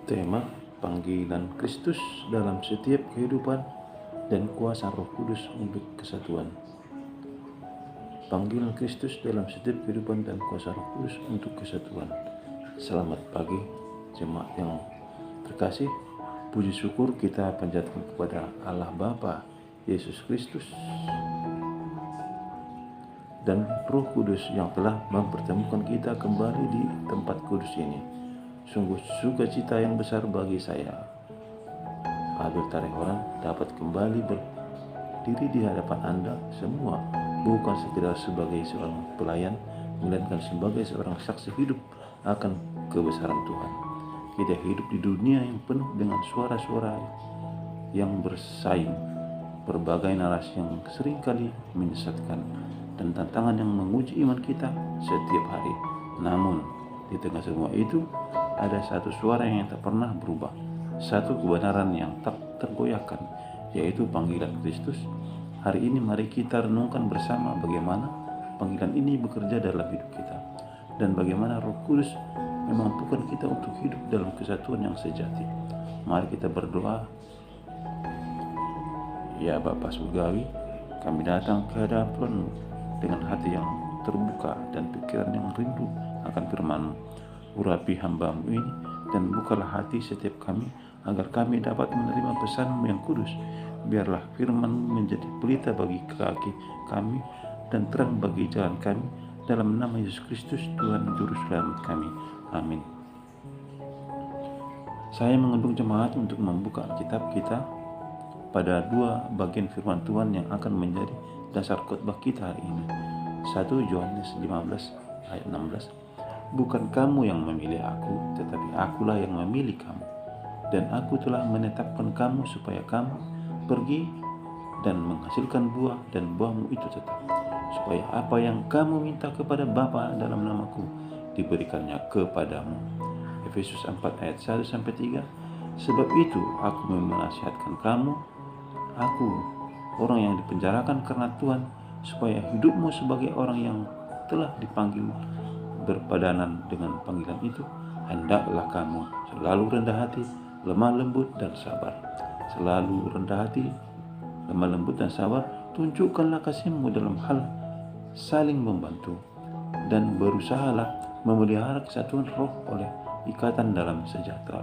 Tema panggilan Kristus dalam setiap kehidupan dan kuasa Roh Kudus untuk kesatuan. Panggilan Kristus dalam setiap kehidupan dan kuasa Roh Kudus untuk kesatuan. Selamat pagi jemaat yang terkasih. Puji syukur kita panjatkan kepada Allah Bapa, Yesus Kristus, dan Roh Kudus yang telah mempertemukan kita kembali di tempat kudus ini. Sungguh sukacita yang besar bagi saya, Abel Tarehoran, dapat kembali berdiri di hadapan Anda semua, bukan sekedar sebagai seorang pelayan, melainkan sebagai seorang saksi hidup akan kebesaran Tuhan. Kita hidup di dunia yang penuh dengan suara-suara yang bersaing, berbagai narasi yang seringkali menyesatkan, dan tantangan yang menguji iman kita setiap hari. Namun, di tengah semua itu, ada satu suara yang tak pernah berubah, satu kebenaran yang tak tergoyahkan, yaitu panggilan Kristus. Hari ini mari kita renungkan bersama bagaimana panggilan ini bekerja dalam hidup kita, dan bagaimana Roh Kudus memampukan kita untuk hidup dalam kesatuan yang sejati. Mari kita berdoa. Ya Bapa Surgawi, kami datang ke hadapan-Mu dengan hati yang terbuka dan pikiran yang rindu akan firman-Mu. Urapi hamba-Mu ini dan bukalah hati setiap kami agar kami dapat menerima pesan-Mu yang kudus. Biarlah firman-Mu menjadi pelita bagi kaki kami dan terang bagi jalan kami, dalam nama Yesus Kristus, Tuhan Juru Selamat kami. Amin. Saya mengundang jemaat untuk membuka kitab kita pada dua bagian firman Tuhan yang akan menjadi dasar khotbah kita hari ini. 1 Yohanes 15 ayat 16. Bukan kamu yang memilih aku, tetapi akulah yang memilih kamu. Dan aku telah menetapkan kamu supaya kamu pergi dan menghasilkan buah, dan buahmu itu tetap, supaya apa yang kamu minta kepada Bapa dalam namaku diberikannya kepadamu. Efesus 4 ayat 1-3. Sebab itu aku menasihatkan kamu, aku orang yang dipenjarakan karena Tuhan, supaya hidupmu sebagai orang yang telah dipanggil berpadanan dengan panggilan itu, hendaklah kamu selalu rendah hati, lemah lembut dan sabar. Selalu rendah hati, lemah lembut dan sabar. Tunjukkanlah kasih-Mu dalam hal saling membantu, dan berusahalah memelihara kesatuan roh oleh ikatan dalam sejahtera.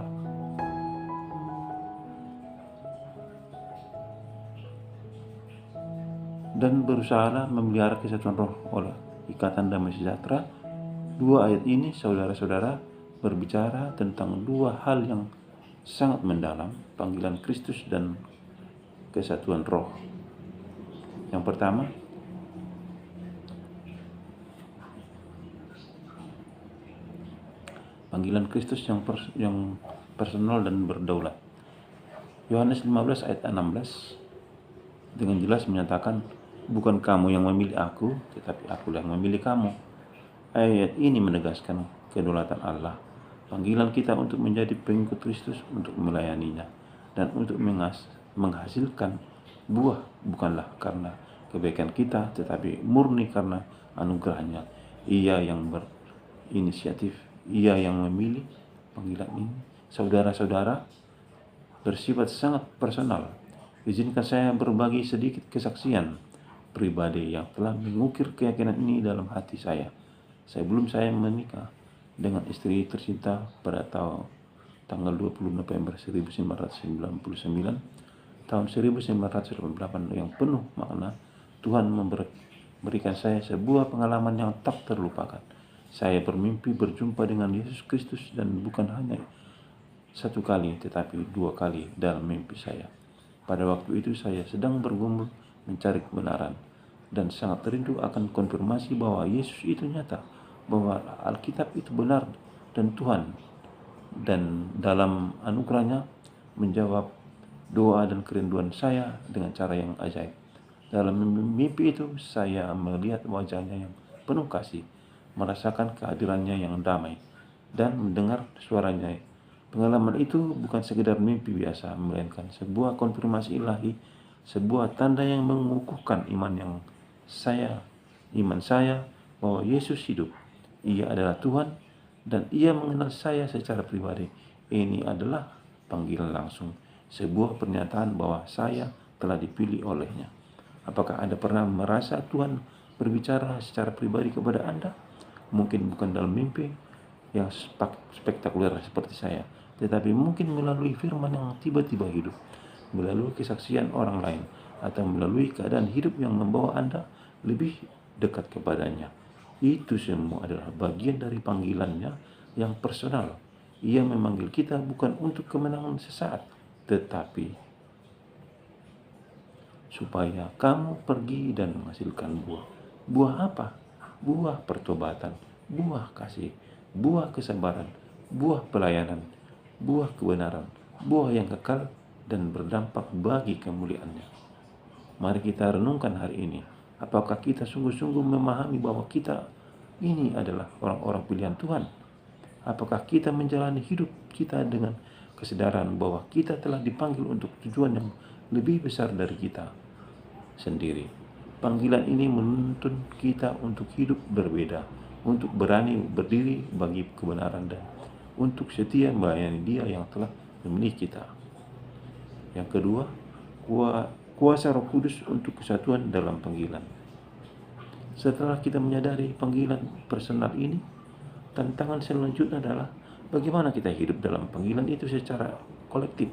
Dan berusahalah memelihara kesatuan roh oleh ikatan damai sejahtera. Dua ayat ini, saudara-saudara, berbicara tentang dua hal yang sangat mendalam, panggilan Kristus dan kesatuan roh. Yang pertama, panggilan Kristus yang personal dan berdaulat. Yohanes 15 ayat 16 dengan jelas menyatakan, bukan kamu yang memilih aku, tetapi akulah yang memilih kamu. Ayat ini menegaskan kedaulatan Allah, panggilan kita untuk menjadi pengikut Kristus, untuk melayaninya, dan untuk menghasilkan buah, bukanlah karena kebaikan kita, tetapi murni karena anugerahnya. Ia yang berinisiatif, Ia yang memilih. Panggilan ini, saudara-saudara, bersifat sangat personal. Izinkan saya berbagi sedikit kesaksian pribadi yang telah mengukir keyakinan ini dalam hati saya. Sebelum saya menikah dengan istri tercinta pada tanggal 20 November 1999, tahun 1998 yang penuh makna, Tuhan memberikan saya sebuah pengalaman yang tak terlupakan. Saya bermimpi berjumpa dengan Yesus Kristus, dan bukan hanya satu kali tetapi dua kali dalam mimpi saya. Pada waktu itu saya sedang bergumul mencari kebenaran dan sangat rindu akan konfirmasi bahwa Yesus itu nyata, bahwa Alkitab itu benar dan Tuhan, dan dalam anugerahnya menjawab doa dan kerinduan saya dengan cara yang ajaib. Dalam mimpi itu saya melihat wajahnya yang penuh kasih, merasakan kehadirannya yang damai, dan mendengar suaranya. Pengalaman itu bukan sekedar mimpi biasa, melainkan sebuah konfirmasi ilahi, sebuah tanda yang mengukuhkan iman saya bahwa Yesus hidup. Ia adalah Tuhan, dan Ia mengenal saya secara pribadi. Ini adalah panggilan langsung, sebuah pernyataan bahwa saya telah dipilih olehnya. Apakah Anda pernah merasa Tuhan berbicara secara pribadi kepada Anda? Mungkin bukan dalam mimpi yang spektakuler seperti saya, tetapi mungkin melalui firman yang tiba-tiba hidup, melalui kesaksian orang lain, atau melalui keadaan hidup yang membawa Anda lebih dekat kepadanya. Itu semua adalah bagian dari panggilannya yang personal. Ia memanggil kita bukan untuk kemenangan sesaat, tetapi supaya kamu pergi dan menghasilkan buah. Buah apa? Buah pertobatan, buah kasih, buah kesabaran, buah pelayanan, buah kebenaran, buah yang kekal dan berdampak bagi kemuliaannya. Mari kita renungkan hari ini. Apakah kita sungguh-sungguh memahami bahwa kita ini adalah orang-orang pilihan Tuhan? Apakah kita menjalani hidup kita dengan kesadaran bahwa kita telah dipanggil untuk tujuan yang lebih besar dari kita sendiri? Panggilan ini menuntun kita untuk hidup berbeda, untuk berani berdiri bagi kebenaran dan untuk setia melayani Dia yang telah memilih kita. Yang kedua, kuasa Roh Kudus untuk kesatuan dalam panggilan. Setelah kita menyadari panggilan personal ini, tantangan selanjutnya adalah bagaimana kita hidup dalam panggilan itu secara kolektif.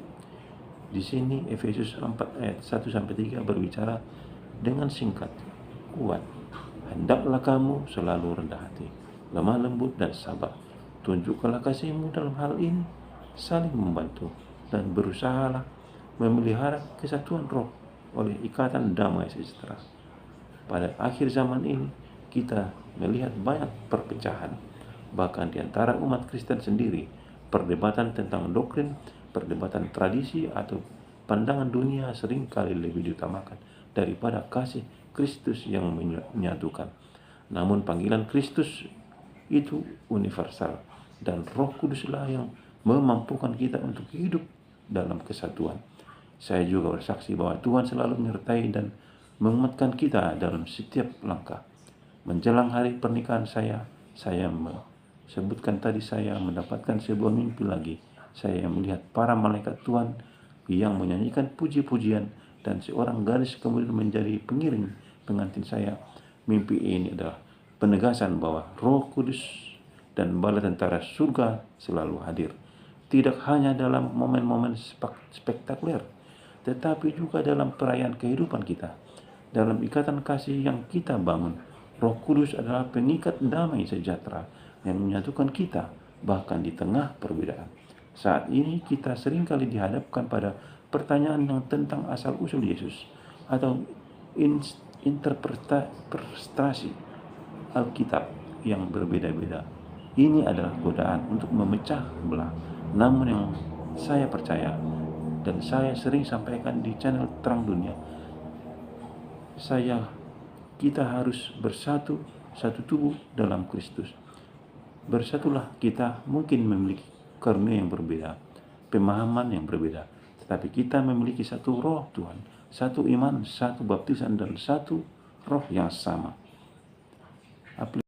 Di sini Efesus 4 ayat 1-3 berbicara dengan singkat, kuat. Hendaklah kamu selalu rendah hati, lemah lembut dan sabar. Tunjukkanlah kasihmu dalam hal ini, saling membantu dan berusahalah memelihara kesatuan roh oleh ikatan damai sejahtera. Pada akhir zaman ini, kita melihat banyak perpecahan, bahkan di antara umat Kristen sendiri. Perdebatan tentang doktrin, perdebatan tradisi, atau pandangan dunia seringkali lebih diutamakan daripada kasih Kristus yang menyatukan. Namun panggilan Kristus itu universal, dan Roh Kuduslah yang memampukan kita untuk hidup dalam kesatuan. Saya juga bersaksi bahwa Tuhan selalu menyertai dan menguatkan kita dalam setiap langkah. Menjelang hari pernikahan saya sebutkan tadi, saya mendapatkan sebuah mimpi lagi. Saya melihat para malaikat Tuhan yang menyanyikan puji-pujian dan seorang gadis kemudian menjadi pengiring pengantin saya. Mimpi ini adalah penegasan bahwa Roh Kudus dan bala tentara surga selalu hadir. Tidak hanya dalam momen-momen spektakuler, tetapi juga dalam perayaan kehidupan kita. Dalam ikatan kasih yang kita bangun, Roh Kudus adalah pengikat damai sejahtera yang menyatukan kita bahkan di tengah perbedaan. Saat ini kita seringkali dihadapkan pada pertanyaan yang tentang asal-usul Yesus atau interpretasi Alkitab yang berbeda-beda. Ini adalah godaan untuk memecah belah. Namun yang saya percaya dan saya sering sampaikan di channel Terang Dunia, kita harus bersatu, satu tubuh dalam Kristus. Bersatulah kita mungkin memiliki karunia yang berbeda, pemahaman yang berbeda, tetapi kita memiliki satu roh Tuhan, satu iman, satu baptisan, dan satu roh yang sama.